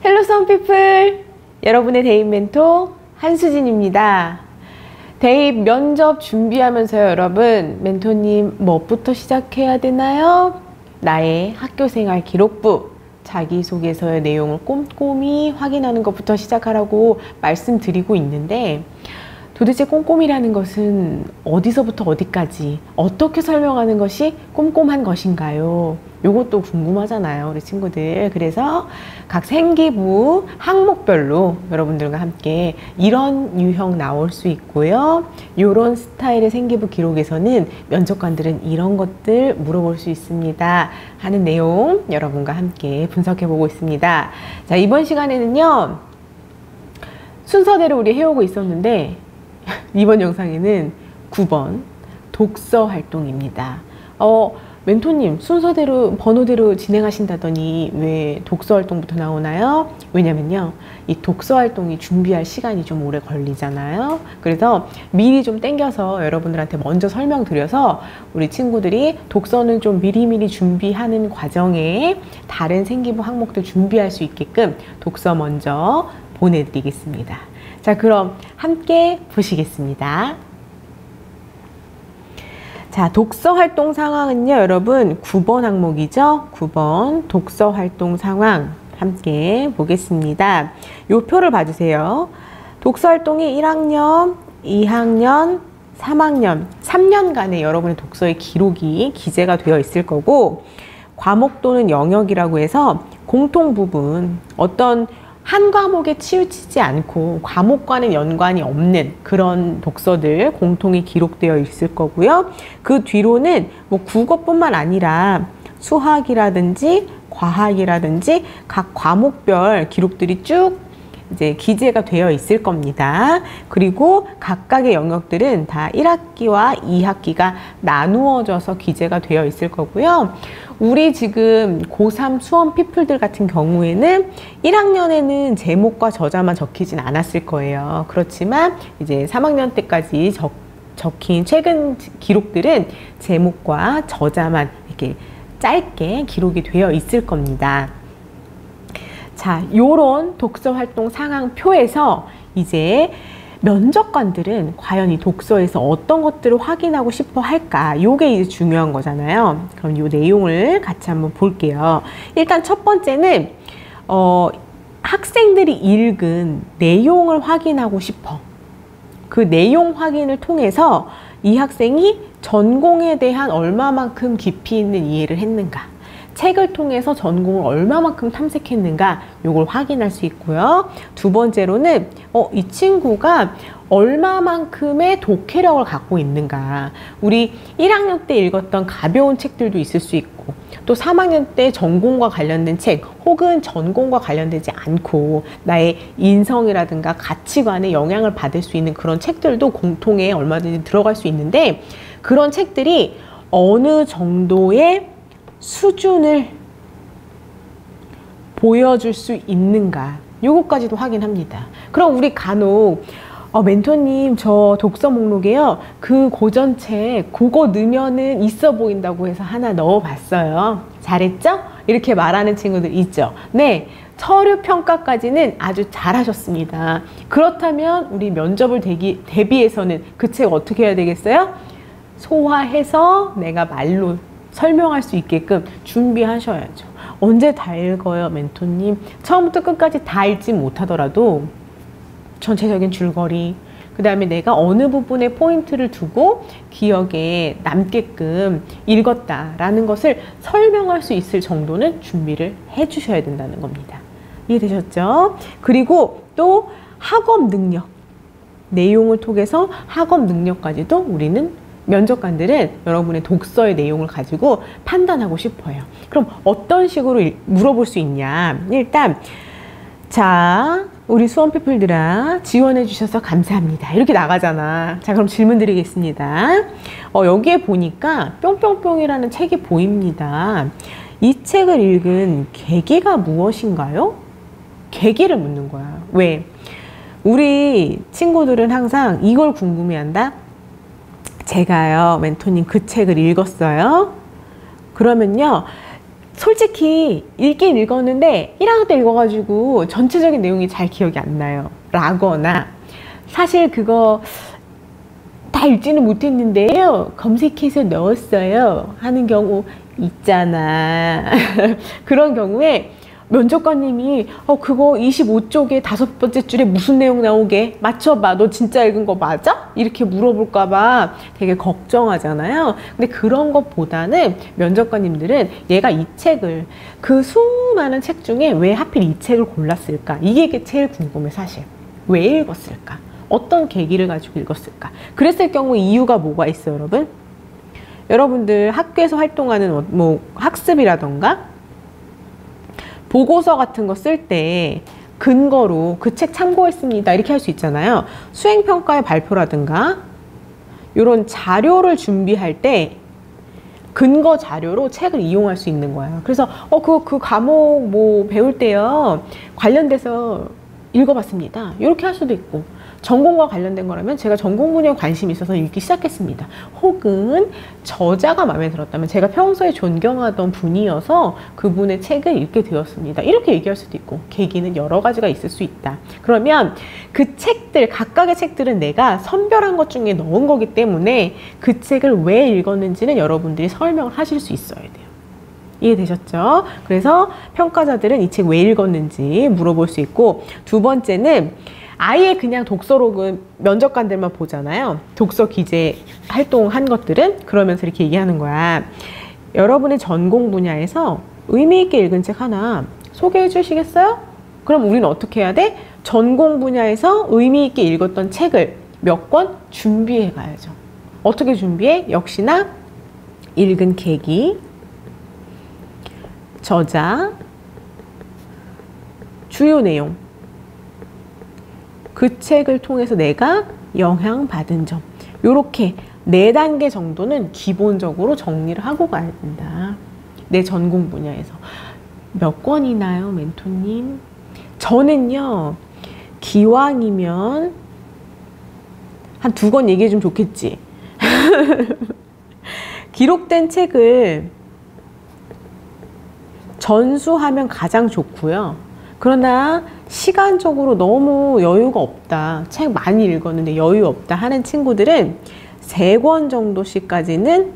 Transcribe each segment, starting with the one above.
헬로 썬피플, 여러분의 대입 멘토 한수진입니다. 대입 면접 준비하면서요, 여러분, 멘토님 뭐부터 시작해야 되나요? 나의 학교생활 기록부, 자기소개서의 내용을 꼼꼼히 확인하는 것부터 시작하라고 말씀드리고 있는데, 도대체 꼼꼼이라는 것은 어디서부터 어디까지 어떻게 설명하는 것이 꼼꼼한 것인가요? 이것도 궁금하잖아요, 우리 친구들. 그래서 각 생기부 항목별로 여러분들과 함께 이런 유형 나올 수 있고요, 이런 스타일의 생기부 기록에서는 면접관들은 이런 것들 물어볼 수 있습니다 하는 내용 여러분과 함께 분석해 보고 있습니다. 자, 이번 시간에는요, 순서대로 우리 해오고 있었는데 이번 영상에는 9번 독서 활동입니다. 멘토님 순서대로 번호대로 진행하신다더니 왜 독서 활동부터 나오나요? 왜냐면요, 이 독서 활동이 준비할 시간이 좀 오래 걸리잖아요. 그래서 미리 좀 땡겨서 여러분들한테 먼저 설명드려서 우리 친구들이 독서는 좀 미리미리 준비하는 과정에 다른 생기부 항목들 준비할 수 있게끔 독서 먼저 보내드리겠습니다. 자, 그럼 함께 보시겠습니다. 자, 독서 활동 상황은요, 여러분 9번 항목이죠. 9번 독서 활동 상황 함께 보겠습니다. 요 표를 봐주세요. 독서 활동이 1학년, 2학년, 3학년, 3년간의 여러분의 독서의 기록이 기재가 되어 있을 거고, 과목 또는 영역이라고 해서 공통 부분, 어떤 한 과목에 치우치지 않고 과목과는 연관이 없는 그런 독서들 공통이 기록되어 있을 거고요. 그 뒤로는 뭐 국어뿐만 아니라 수학이라든지 과학이라든지 각 과목별 기록들이 쭉 이제 기재가 되어 있을 겁니다. 그리고 각각의 영역들은 다 1학기와 2학기가 나누어져서 기재가 되어 있을 거고요. 우리 지금 고3 수험 피플들 같은 경우에는 1학년에는 제목과 저자만 적히진 않았을 거예요. 그렇지만 이제 3학년 때까지 적힌 최근 기록들은 제목과 저자만 이렇게 짧게 기록이 되어 있을 겁니다. 자, 요런 독서 활동 상황표에서 이제 면접관들은 과연 이 독서에서 어떤 것들을 확인하고 싶어 할까? 요게 이제 중요한 거잖아요. 그럼 요 내용을 같이 한번 볼게요. 일단 첫 번째는 학생들이 읽은 내용을 확인하고 싶어. 그 내용 확인을 통해서 이 학생이 전공에 대한 얼마만큼 깊이 있는 이해를 했는가, 책을 통해서 전공을 얼마만큼 탐색했는가, 요걸 확인할 수 있고요. 두 번째로는 이 친구가 얼마만큼의 독해력을 갖고 있는가. 우리 1학년 때 읽었던 가벼운 책들도 있을 수 있고, 또 3학년 때 전공과 관련된 책 혹은 전공과 관련되지 않고 나의 인성이라든가 가치관에 영향을 받을 수 있는 그런 책들도 공통에 얼마든지 들어갈 수 있는데, 그런 책들이 어느 정도의 수준을 보여줄 수 있는가, 요거까지도 확인합니다. 그럼 우리 간혹 멘토님 저 독서 목록에요, 그 고전책 그거 넣으면은 있어 보인다고 해서 하나 넣어봤어요. 잘했죠? 이렇게 말하는 친구들 있죠. 네, 서류 평가까지는 아주 잘하셨습니다. 그렇다면 우리 면접을 대비해서는 그 책 어떻게 해야 되겠어요? 소화해서 내가 말로 설명할 수 있게끔 준비하셔야죠. 언제 다 읽어요, 멘토님? 처음부터 끝까지 다 읽지 못하더라도 전체적인 줄거리, 그 다음에 내가 어느 부분에 포인트를 두고 기억에 남게끔 읽었다라는 것을 설명할 수 있을 정도는 준비를 해 주셔야 된다는 겁니다. 이해되셨죠? 그리고 또 학업 능력, 내용을 통해서 학업 능력까지도 우리는 면접관들은 여러분의 독서의 내용을 가지고 판단하고 싶어요. 그럼 어떤 식으로 물어볼 수 있냐? 일단, 자, 우리 수험 피플들아, 지원해 주셔서 감사합니다. 이렇게 나가잖아. 자, 그럼 질문 드리겠습니다. 여기에 보니까 뿅뿅뿅이라는 책이 보입니다. 이 책을 읽은 계기가 무엇인가요? 계기를 묻는 거야. 왜? 우리 친구들은 항상 이걸 궁금해한다. 제가요, 멘토님 그 책을 읽었어요. 그러면요, 솔직히 읽긴 읽었는데 1학년 때 읽어가지고 전체적인 내용이 잘 기억이 안 나요 라거나, 사실 그거 다 읽지는 못했는데요 검색해서 넣었어요 하는 경우 있잖아. 그런 경우에 면접관님이 그거 25쪽에 5번째 줄에 무슨 내용 나오게 맞춰봐, 너 진짜 읽은 거 맞아? 이렇게 물어볼까봐 되게 걱정하잖아요. 근데 그런 것보다는 면접관님들은 얘가 이 책을, 그 수많은 책 중에 왜 하필 이 책을 골랐을까, 이게 제일 궁금해. 사실 왜 읽었을까, 어떤 계기를 가지고 읽었을까. 그랬을 경우 이유가 뭐가 있어요 여러분? 여러분들 학교에서 활동하는 뭐 학습이라던가 보고서 같은 거 쓸 때 근거로 그 책 참고했습니다 이렇게 할 수 있잖아요. 수행평가의 발표라든가 이런 자료를 준비할 때 근거 자료로 책을 이용할 수 있는 거예요. 그래서 그 과목 뭐 배울 때요 관련돼서 읽어봤습니다 이렇게 할 수도 있고, 전공과 관련된 거라면 제가 전공 분야에 관심이 있어서 읽기 시작했습니다. 혹은 저자가 마음에 들었다면 제가 평소에 존경하던 분이어서 그분의 책을 읽게 되었습니다. 이렇게 얘기할 수도 있고, 계기는 여러 가지가 있을 수 있다. 그러면 그 책들, 각각의 책들은 내가 선별한 것 중에 넣은 거기 때문에 그 책을 왜 읽었는지는 여러분들이 설명을 하실 수 있어야 돼요. 이해되셨죠? 그래서 평가자들은 이 책 왜 읽었는지 물어볼 수 있고, 두 번째는 아예 그냥 독서록은 면접관들만 보잖아요. 독서 기재 활동한 것들은. 그러면서 이렇게 얘기하는 거야. 여러분의 전공 분야에서 의미 있게 읽은 책 하나 소개해 주시겠어요? 그럼 우리는 어떻게 해야 돼? 전공 분야에서 의미 있게 읽었던 책을 몇 권 준비해 가야죠. 어떻게 준비해? 역시나 읽은 계기, 저자, 주요 내용, 그 책을 통해서 내가 영향받은 점, 요렇게 4단계 정도는 기본적으로 정리를 하고 가야 된다. 내 전공 분야에서. 몇 권이나요, 멘토님? 저는요, 기왕이면 한 2권 얘기해 주면 좋겠지. 기록된 책을 전수하면 가장 좋고요. 그러나 시간적으로 너무 여유가 없다, 책 많이 읽었는데 여유 없다 하는 친구들은 3권 정도씩까지는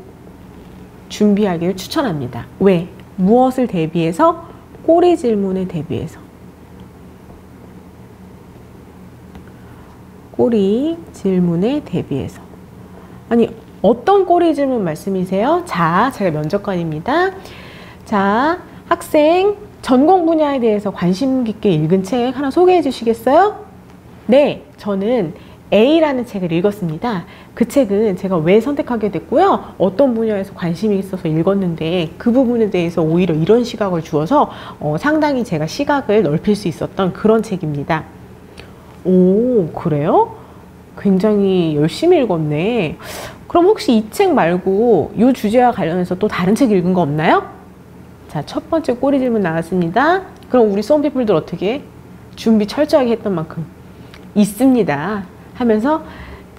준비하기를 추천합니다. 왜? 무엇을 대비해서? 꼬리 질문에 대비해서. 꼬리 질문에 대비해서. 아니, 어떤 꼬리 질문 말씀이세요? 자, 제가 면접관입니다. 자, 학생 전공 분야에 대해서 관심 깊게 읽은 책 하나 소개해 주시겠어요? 네, 저는 A라는 책을 읽었습니다. 그 책은 제가 왜 선택하게 됐고요, 어떤 분야에서 관심이 있어서 읽었는데 그 부분에 대해서 오히려 이런 시각을 주어서 상당히 제가 시각을 넓힐 수 있었던 그런 책입니다. 오, 그래요? 굉장히 열심히 읽었네. 그럼 혹시 이 책 말고 이 주제와 관련해서 또 다른 책 읽은 거 없나요? 자, 첫 번째 꼬리 질문 나왔습니다. 그럼 우리 썸피플들 어떻게 해? 준비 철저하게 했던 만큼 있습니다 하면서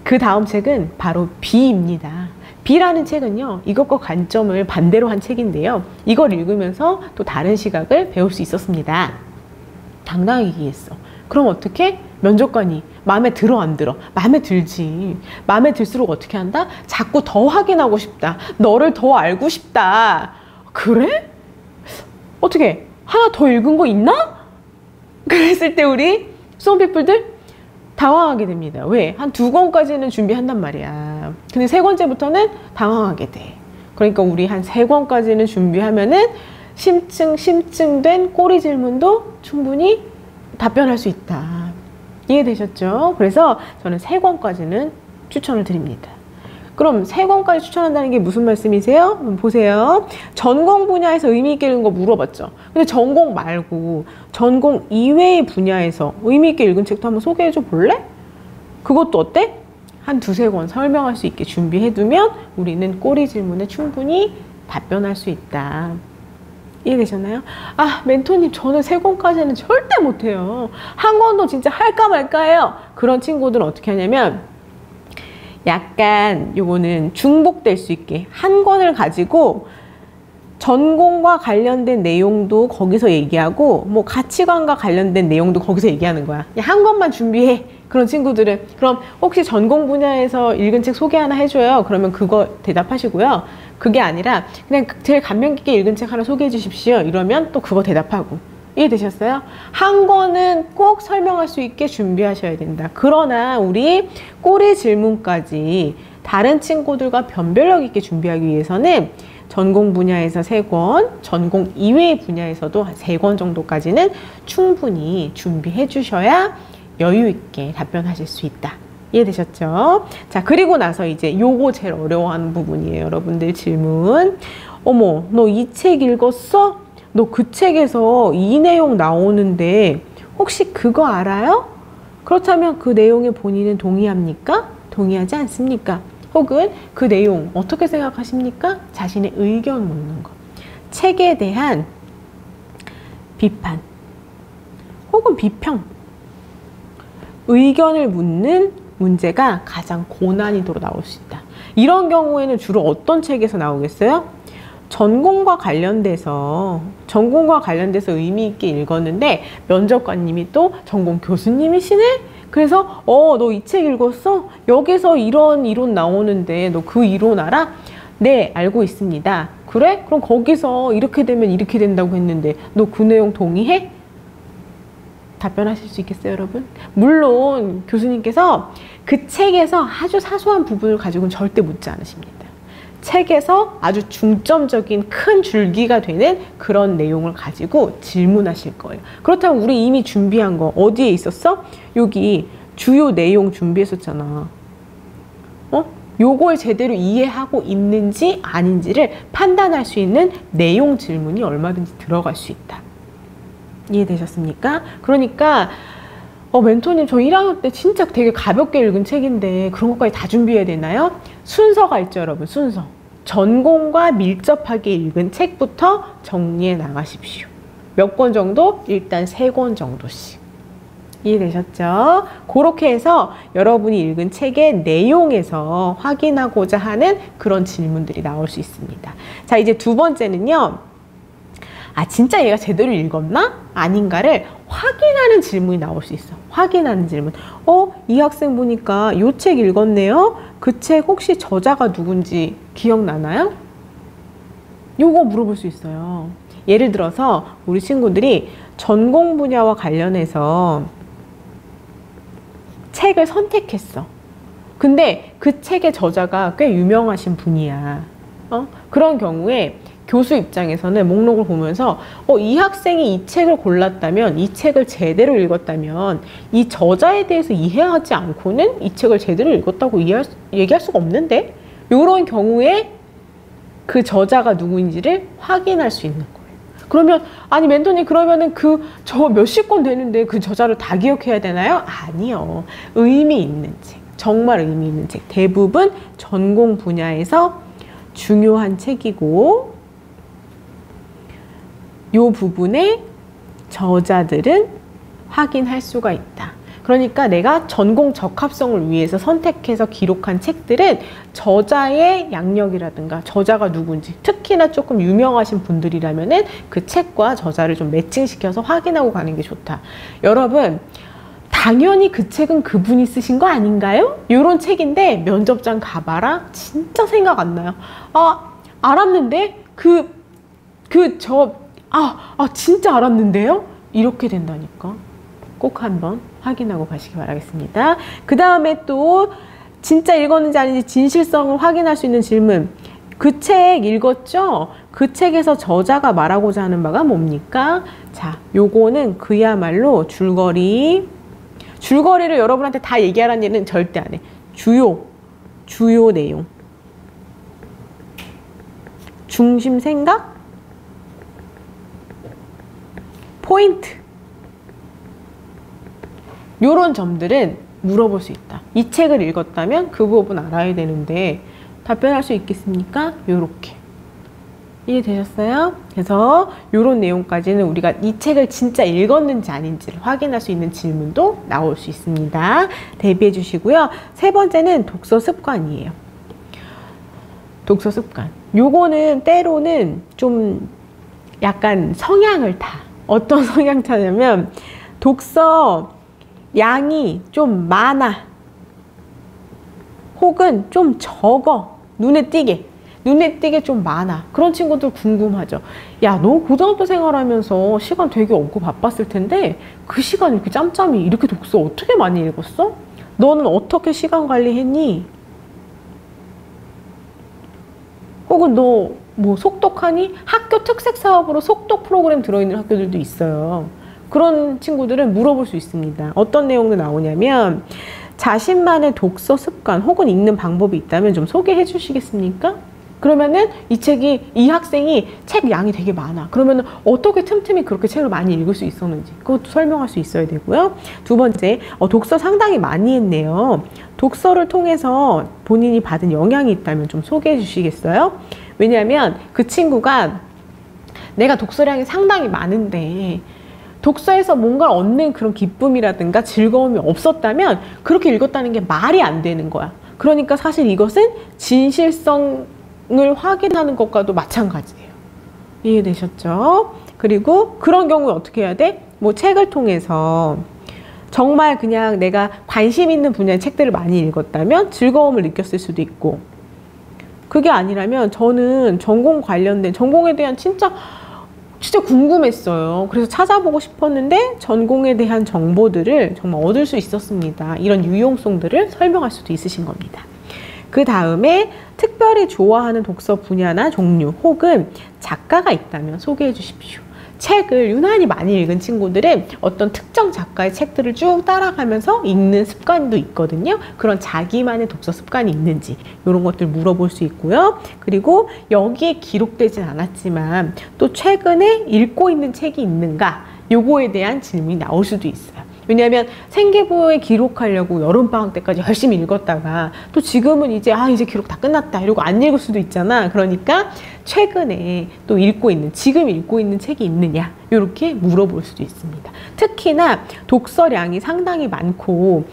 그 다음 책은 바로 B입니다. B라는 책은요, 이것과 관점을 반대로 한 책인데요, 이걸 읽으면서 또 다른 시각을 배울 수 있었습니다. 당당하게 얘기했어. 그럼 어떻게? 면접관이 마음에 들어 안 들어? 마음에 들지. 마음에 들수록 어떻게 한다? 자꾸 더 확인하고 싶다. 너를 더 알고 싶다. 그래? 어떻게? 하나 더 읽은 거 있나? 그랬을 때 우리 수험피플들 당황하게 됩니다. 왜? 한 2권까지는 준비한단 말이야. 근데 3권째부터는 당황하게 돼. 그러니까 우리 한 3권까지는 준비하면은 심층된 꼬리 질문도 충분히 답변할 수 있다. 이해되셨죠? 그래서 저는 3권까지는 추천을 드립니다. 그럼 3권까지 추천한다는 게 무슨 말씀이세요? 보세요. 전공 분야에서 의미 있게 읽은 거 물어봤죠. 근데 전공 말고 전공 이외의 분야에서 의미 있게 읽은 책도 한번 소개해 줘 볼래? 그것도 어때? 한 2-3권 설명할 수 있게 준비해두면 우리는 꼬리 질문에 충분히 답변할 수 있다. 이해되셨나요? 아, 멘토님, 저는 3권까지는 절대 못해요. 한 권도 진짜 할까 말까 해요. 그런 친구들은 어떻게 하냐면 약간 요거는 중복될 수 있게 한 권을 가지고 전공과 관련된 내용도 거기서 얘기하고 뭐 가치관과 관련된 내용도 거기서 얘기하는 거야. 그냥 한 권만 준비해. 그런 친구들은 그럼 혹시 전공 분야에서 읽은 책 소개 하나 해줘요. 그러면 그거 대답하시고요. 그게 아니라 그냥 제일 감명 깊게 읽은 책 하나 소개해 주십시오. 이러면 또 그거 대답하고. 이해되셨어요? 한 권은 꼭 설명할 수 있게 준비하셔야 된다. 그러나 우리 꼬리 질문까지 다른 친구들과 변별력 있게 준비하기 위해서는 전공 분야에서 3권, 전공 이외의 분야에서도 한 3권 정도까지는 충분히 준비해 주셔야 여유 있게 답변하실 수 있다. 이해되셨죠? 자, 그리고 나서 이제 요거 제일 어려워하는 부분이에요. 여러분들 질문. 어머, 너 이 책 읽었어? 너 그 책에서 이 내용 나오는데 혹시 그거 알아요? 그렇다면 그 내용에 본인은 동의합니까? 동의하지 않습니까? 혹은 그 내용 어떻게 생각하십니까? 자신의 의견 묻는 거. 책에 대한 비판 혹은 비평. 의견을 묻는 문제가 가장 고난이도로 나올 수 있다. 이런 경우에는 주로 어떤 책에서 나오겠어요? 전공과 관련돼서 의미 있게 읽었는데 면접관님이 또 전공 교수님이시네? 그래서 너 이 책 읽었어? 여기서 이런 이론 나오는데 너 그 이론 알아? 네, 알고 있습니다. 그래? 그럼 거기서 이렇게 되면 이렇게 된다고 했는데 너 그 내용 동의해? 답변하실 수 있겠어요, 여러분? 물론 교수님께서 그 책에서 아주 사소한 부분을 가지고는 절대 묻지 않으십니다. 책에서 아주 중점적인 큰 줄기가 되는 그런 내용을 가지고 질문하실 거예요. 그렇다면 우리 이미 준비한 거 어디에 있었어? 여기 주요 내용 준비했었잖아. 요걸 제대로 이해하고 있는지 아닌지를 판단할 수 있는 내용 질문이 얼마든지 들어갈 수 있다. 이해되셨습니까? 그러니까 멘토님 저 1학년 때 진짜 되게 가볍게 읽은 책인데 그런 것까지 다 준비해야 되나요? 순서가 있죠, 여러분. 순서. 전공과 밀접하게 읽은 책부터 정리해 나가십시오. 몇 권 정도? 일단 3권 정도씩. 이해되셨죠? 그렇게 해서 여러분이 읽은 책의 내용에서 확인하고자 하는 그런 질문들이 나올 수 있습니다. 자, 이제 두 번째는요. 진짜 얘가 제대로 읽었나? 아닌가를 확인하는 질문이 나올 수 있어. 확인하는 질문. 이 학생 보니까 이 책 읽었네요? 그 책 혹시 저자가 누군지 기억나나요? 요거 물어볼 수 있어요. 예를 들어서 우리 친구들이 전공 분야와 관련해서 책을 선택했어. 근데 그 책의 저자가 꽤 유명하신 분이야. 그런 경우에 교수 입장에서는 목록을 보면서 이 학생이 이 책을 골랐다면, 이 책을 제대로 읽었다면 이 저자에 대해서 이해하지 않고는 이 책을 제대로 읽었다고 얘기할 수가 없는데, 이런 경우에 그 저자가 누구인지를 확인할 수 있는 거예요. 그러면 멘토님 그러면은 저 몇십 권 되는데 그 저자를 다 기억해야 되나요? 아니요. 의미 있는 책, 정말 의미 있는 책, 대부분 전공 분야에서 중요한 책이고 이 부분의 저자들은 확인할 수가 있다. 그러니까 내가 전공 적합성을 위해서 선택해서 기록한 책들은 저자의 양력이라든가 저자가 누군지, 특히나 조금 유명하신 분들이라면은 그 책과 저자를 좀 매칭시켜서 확인하고 가는 게 좋다. 여러분, 당연히 그 책은 그분이 쓰신 거 아닌가요? 이런 책인데 면접장 가봐라. 진짜 생각 안 나요. 알았는데 진짜 알았는데요? 이렇게 된다니까. 꼭 한번 확인하고 가시기 바라겠습니다. 그 다음에 또 진짜 읽었는지 아닌지 진실성을 확인할 수 있는 질문. 그 책 읽었죠? 그 책에서 저자가 말하고자 하는 바가 뭡니까? 자, 요거는 그야말로 줄거리를 여러분한테 다 얘기하라는 얘기는 절대 안 해. 주요 내용. 중심 생각? 포인트. 요런 점들은 물어볼 수 있다. 이 책을 읽었다면 그 부분 알아야 되는데 답변할 수 있겠습니까? 요렇게. 이해되셨어요? 그래서 요런 내용까지는 우리가 이 책을 진짜 읽었는지 아닌지를 확인할 수 있는 질문도 나올 수 있습니다. 대비해 주시고요. 세 번째는 독서 습관이에요. 독서 습관. 요거는 때로는 좀 약간 성향을 타. 어떤 성향 타냐면 독서 양이 좀 많아. 혹은 좀 적어. 눈에 띄게 좀 많아. 그런 친구들 궁금하죠. 야, 너 고등학교 생활하면서 시간 되게 없고 바빴을 텐데 그 시간 이렇게 짬짬이 이렇게 독서 어떻게 많이 읽었어? 너는 어떻게 시간 관리했니? 혹은 너 뭐 속독하니? 학교 특색 사업으로 속독 프로그램 들어있는 학교들도 있어요. 그런 친구들은 물어볼 수 있습니다. 어떤 내용도 나오냐면 자신만의 독서 습관 혹은 읽는 방법이 있다면 좀 소개해 주시겠습니까? 그러면은 이 학생이 책 양이 되게 많아. 그러면은 어떻게 틈틈이 그렇게 책을 많이 읽을 수 있었는지 그것도 설명할 수 있어야 되고요. 두 번째, 독서 상당히 많이 했네요. 독서를 통해서 본인이 받은 영향이 있다면 좀 소개해 주시겠어요? 왜냐하면 그 친구가 내가 독서량이 상당히 많은데 독서에서 뭔가를 얻는 그런 기쁨이라든가 즐거움이 없었다면 그렇게 읽었다는 게 말이 안 되는 거야. 그러니까 사실 이것은 진실성을 확인하는 것과도 마찬가지예요. 이해되셨죠? 그리고 그런 경우에 어떻게 해야 돼? 뭐 책을 통해서 정말 그냥 내가 관심 있는 분야의 책들을 많이 읽었다면 즐거움을 느꼈을 수도 있고, 그게 아니라면 저는 전공에 대한 진짜 궁금했어요. 그래서 찾아보고 싶었는데 전공에 대한 정보들을 정말 얻을 수 있었습니다. 이런 유용성들을 설명할 수도 있으신 겁니다. 그 다음에 특별히 좋아하는 독서 분야나 종류 혹은 작가가 있다면 소개해 주십시오. 책을 유난히 많이 읽은 친구들은 어떤 특정 작가의 책들을 쭉 따라가면서 읽는 습관도 있거든요. 그런 자기만의 독서 습관이 있는지 이런 것들 물어볼 수 있고요. 그리고 여기에 기록되진 않았지만 또 최근에 읽고 있는 책이 있는가, 요거에 대한 질문이 나올 수도 있어요. 왜냐하면 생계부에 기록하려고 여름방학 때까지 열심히 읽었다가 또 지금은 이제 기록 다 끝났다 이러고 안 읽을 수도 있잖아. 그러니까 최근에 또 지금 읽고 있는 책이 있느냐 이렇게 물어볼 수도 있습니다. 특히나 독서량이 상당히 많고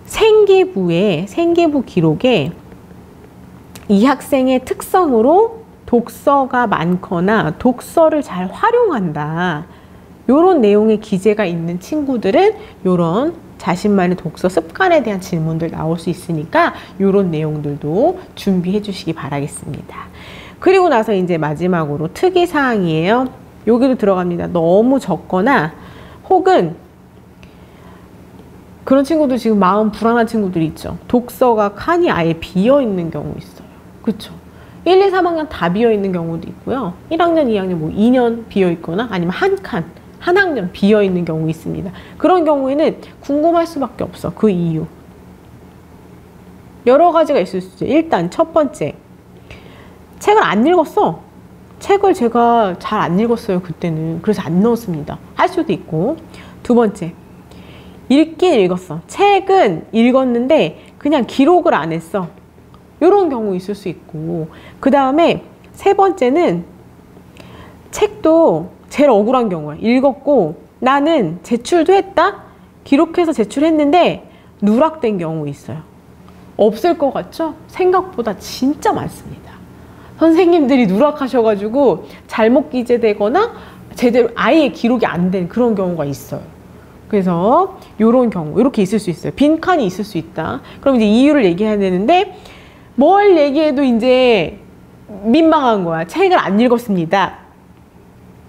생계부 기록에 이 학생의 특성으로 독서가 많거나 독서를 잘 활용한다, 요런 내용의 기재가 있는 친구들은 요런 자신만의 독서 습관에 대한 질문들 나올 수 있으니까 요런 내용들도 준비해 주시기 바라겠습니다. 그리고 나서 이제 마지막으로 특이사항이에요. 여기도 들어갑니다. 너무 적거나 혹은 그런 친구들, 지금 마음 불안한 친구들 있죠. 독서가 칸이 아예 비어 있는 경우 있어요. 그쵸? 1, 2, 3학년 다 비어 있는 경우도 있고요. 1학년, 2학년 뭐 2년 비어 있거나 아니면 한 학년 비어 있는 경우 있습니다. 그런 경우에는 궁금할 수밖에 없어. 그 이유. 여러 가지가 있을 수 있죠. 일단 첫 번째, 책을 안 읽었어. 책을 제가 잘 안 읽었어요, 그때는. 그래서 안 넣었습니다. 할 수도 있고. 두 번째, 읽긴 읽었어. 책은 읽었는데 그냥 기록을 안 했어. 이런 경우 있을 수 있고. 그 다음에 세 번째는 책도 제일 억울한 경우야. 읽었고 나는 제출도 했다? 기록해서 제출했는데 누락된 경우 있어요. 없을 것 같죠? 생각보다 진짜 많습니다. 선생님들이 누락하셔가지고 잘못 기재되거나 제대로 아예 기록이 안 된 그런 경우가 있어요. 그래서 이런 경우 이렇게 있을 수 있어요. 빈칸이 있을 수 있다. 그럼 이제 이유를 얘기해야 되는데 뭘 얘기해도 이제 민망한 거야. 책을 안 읽었습니다.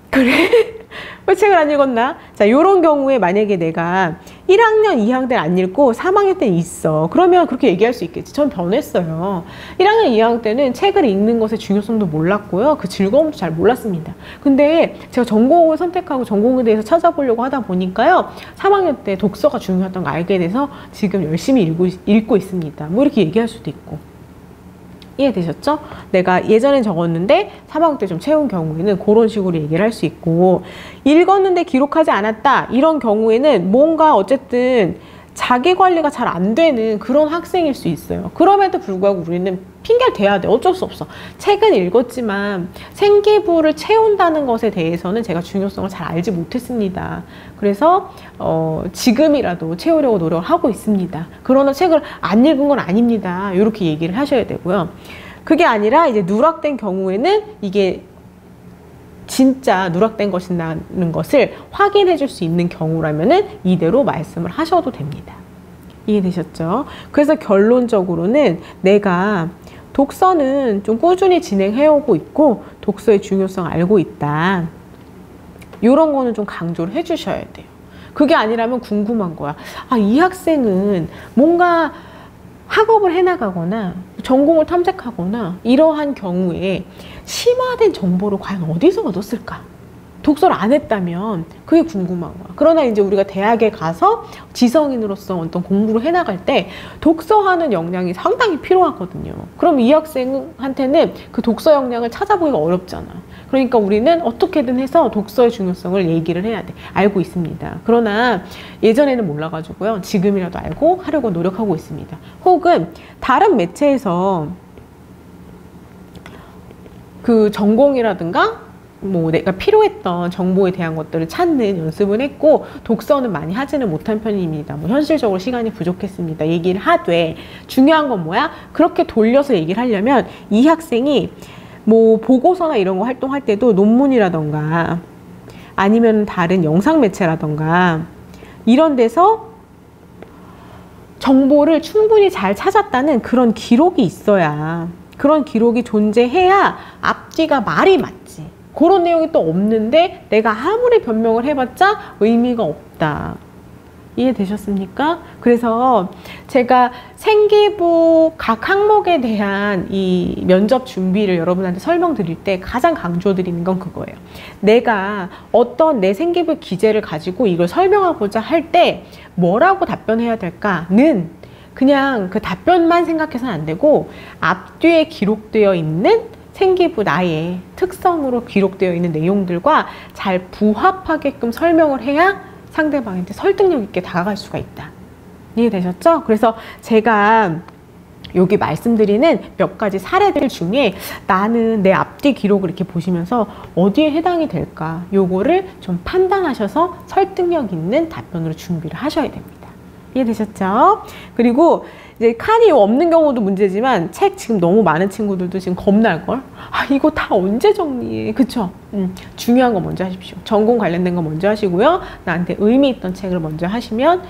그래? 왜 책을 안 읽었나? 자, 요런 경우에 만약에 내가 1학년, 2학년 때는 안 읽고 3학년 때는 있어. 그러면 그렇게 얘기할 수 있겠지. 전 변했어요. 1학년, 2학년 때는 책을 읽는 것의 중요성도 몰랐고요. 그 즐거움도 잘 몰랐습니다. 근데 제가 전공을 선택하고 전공에 대해서 찾아보려고 하다 보니까요. 3학년 때 독서가 중요했던 거 알게 돼서 지금 열심히 읽고 있습니다. 뭐 이렇게 얘기할 수도 있고. 이해되셨죠? 내가 예전엔 적었는데 3학년 때 좀 채운 경우에는 그런 식으로 얘기를 할 수 있고, 읽었는데 기록하지 않았다 이런 경우에는 뭔가 어쨌든 자기 관리가 잘 안 되는 그런 학생일 수 있어요. 그럼에도 불구하고 우리는 핑계를 대야 돼. 어쩔 수 없어. 책은 읽었지만 생기부를 채운다는 것에 대해서는 제가 중요성을 잘 알지 못했습니다. 그래서 지금이라도 채우려고 노력을 하고 있습니다. 그러나 책을 안 읽은 건 아닙니다. 이렇게 얘기를 하셔야 되고요. 그게 아니라 이제 누락된 경우에는 이게 진짜 누락된 것이라는 것을 확인해 줄 수 있는 경우라면은 이대로 말씀을 하셔도 됩니다. 이해되셨죠? 그래서 결론적으로는 내가 독서는 좀 꾸준히 진행해 오고 있고 독서의 중요성 알고 있다. 이런 거는 좀 강조를 해 주셔야 돼요. 그게 아니라면 궁금한 거야. 아, 이 학생은 뭔가 학업을 해나가거나 전공을 탐색하거나 이러한 경우에 심화된 정보를 과연 어디서 얻었을까? 독서를 안 했다면 그게 궁금한 거야. 그러나 이제 우리가 대학에 가서 지성인으로서 어떤 공부를 해나갈 때 독서하는 역량이 상당히 필요하거든요. 그럼 이 학생한테는 그 독서 역량을 찾아보기가 어렵잖아. 그러니까 우리는 어떻게든 해서 독서의 중요성을 얘기를 해야 돼. 알고 있습니다. 그러나 예전에는 몰라가지고요. 지금이라도 알고 하려고 노력하고 있습니다. 혹은 다른 매체에서 그 전공이라든가 뭐 내가 필요했던 정보에 대한 것들을 찾는 연습은 했고 독서는 많이 하지는 못한 편입니다. 뭐 현실적으로 시간이 부족했습니다. 얘기를 하되 중요한 건 뭐야? 그렇게 돌려서 얘기를 하려면 이 학생이 뭐 보고서나 이런 거 활동할 때도 논문이라던가 아니면 다른 영상 매체라던가 이런 데서 정보를 충분히 잘 찾았다는 그런 기록이 있어야, 그런 기록이 존재해야 앞뒤가 말이 맞지. 그런 내용이 또 없는데 내가 아무리 변명을 해봤자 의미가 없다. 이해되셨습니까? 그래서 제가 생기부 각 항목에 대한 이 면접 준비를 여러분한테 설명드릴 때 가장 강조드리는 건 그거예요. 내가 어떤 내 생기부 기제를 가지고 이걸 설명하고자 할 때 뭐라고 답변해야 될까는 그냥 그 답변만 생각해서는 안 되고 앞뒤에 기록되어 있는 생기부 나의 특성으로 기록되어 있는 내용들과 잘 부합하게끔 설명을 해야 상대방한테 설득력 있게 다가갈 수가 있다. 이해되셨죠? 그래서 제가 여기 말씀드리는 몇 가지 사례들 중에 나는 내 앞뒤 기록을 이렇게 보시면서 어디에 해당이 될까? 요거를 좀 판단하셔서 설득력 있는 답변으로 준비를 하셔야 됩니다. 이해되셨죠? 그리고 이제 칸이 없는 경우도 문제지만 책 지금 너무 많은 친구들도 지금 겁날걸? 아, 이거 다 언제 정리해? 그쵸? 중요한 거 먼저 하십시오. 전공 관련된 거 먼저 하시고요. 나한테 의미 있던 책을 먼저 하시면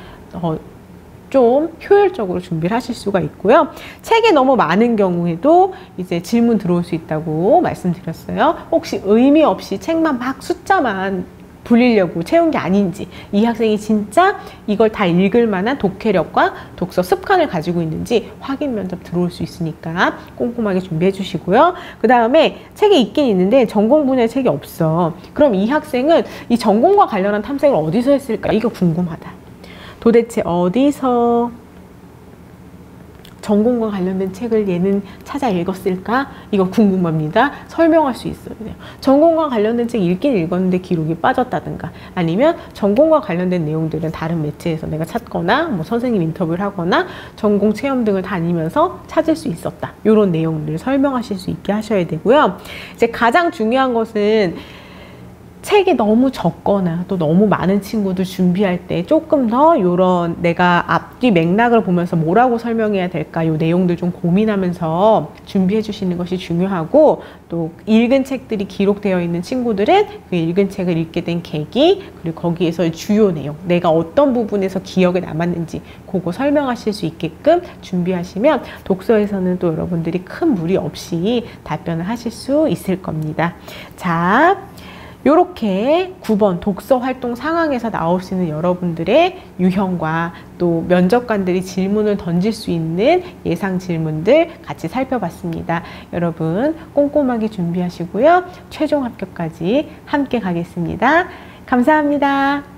좀 효율적으로 준비를 하실 수가 있고요. 책이 너무 많은 경우에도 이제 질문 들어올 수 있다고 말씀드렸어요. 혹시 의미 없이 책만 막 숫자만 불리려고 채운 게 아닌지, 이 학생이 진짜 이걸 다 읽을 만한 독해력과 독서 습관을 가지고 있는지 확인 면접 들어올 수 있으니까 꼼꼼하게 준비해 주시고요. 그 다음에 책이 있긴 있는데 전공 분야의 책이 없어. 그럼 이 학생은 이 전공과 관련한 탐색을 어디서 했을까? 이거 궁금하다. 도대체 어디서 전공과 관련된 책을 얘는 찾아 읽었을까? 이거 궁금합니다. 설명할 수 있어요. 전공과 관련된 책 읽긴 읽었는데 기록이 빠졌다든가 아니면 전공과 관련된 내용들은 다른 매체에서 내가 찾거나 뭐 선생님 인터뷰를 하거나 전공 체험 등을 다니면서 찾을 수 있었다. 이런 내용들을 설명하실 수 있게 하셔야 되고요. 이제 가장 중요한 것은 책이 너무 적거나 또 너무 많은 친구들 준비할 때 조금 더 이런 내가 앞뒤 맥락을 보면서 뭐라고 설명해야 될까 요 내용들 좀 고민하면서 준비해 주시는 것이 중요하고, 또 읽은 책들이 기록되어 있는 친구들은 그 읽은 책을 읽게 된 계기 그리고 거기에서 주요 내용 내가 어떤 부분에서 기억에 남았는지 그거 설명하실 수 있게끔 준비하시면 독서에서는 또 여러분들이 큰 무리 없이 답변을 하실 수 있을 겁니다. 자, 요렇게 9번 독서 활동 상황에서 나올 수 있는 여러분들의 유형과 또 면접관들이 질문을 던질 수 있는 예상 질문들 같이 살펴봤습니다. 여러분 꼼꼼하게 준비하시고요. 최종 합격까지 함께 가겠습니다. 감사합니다.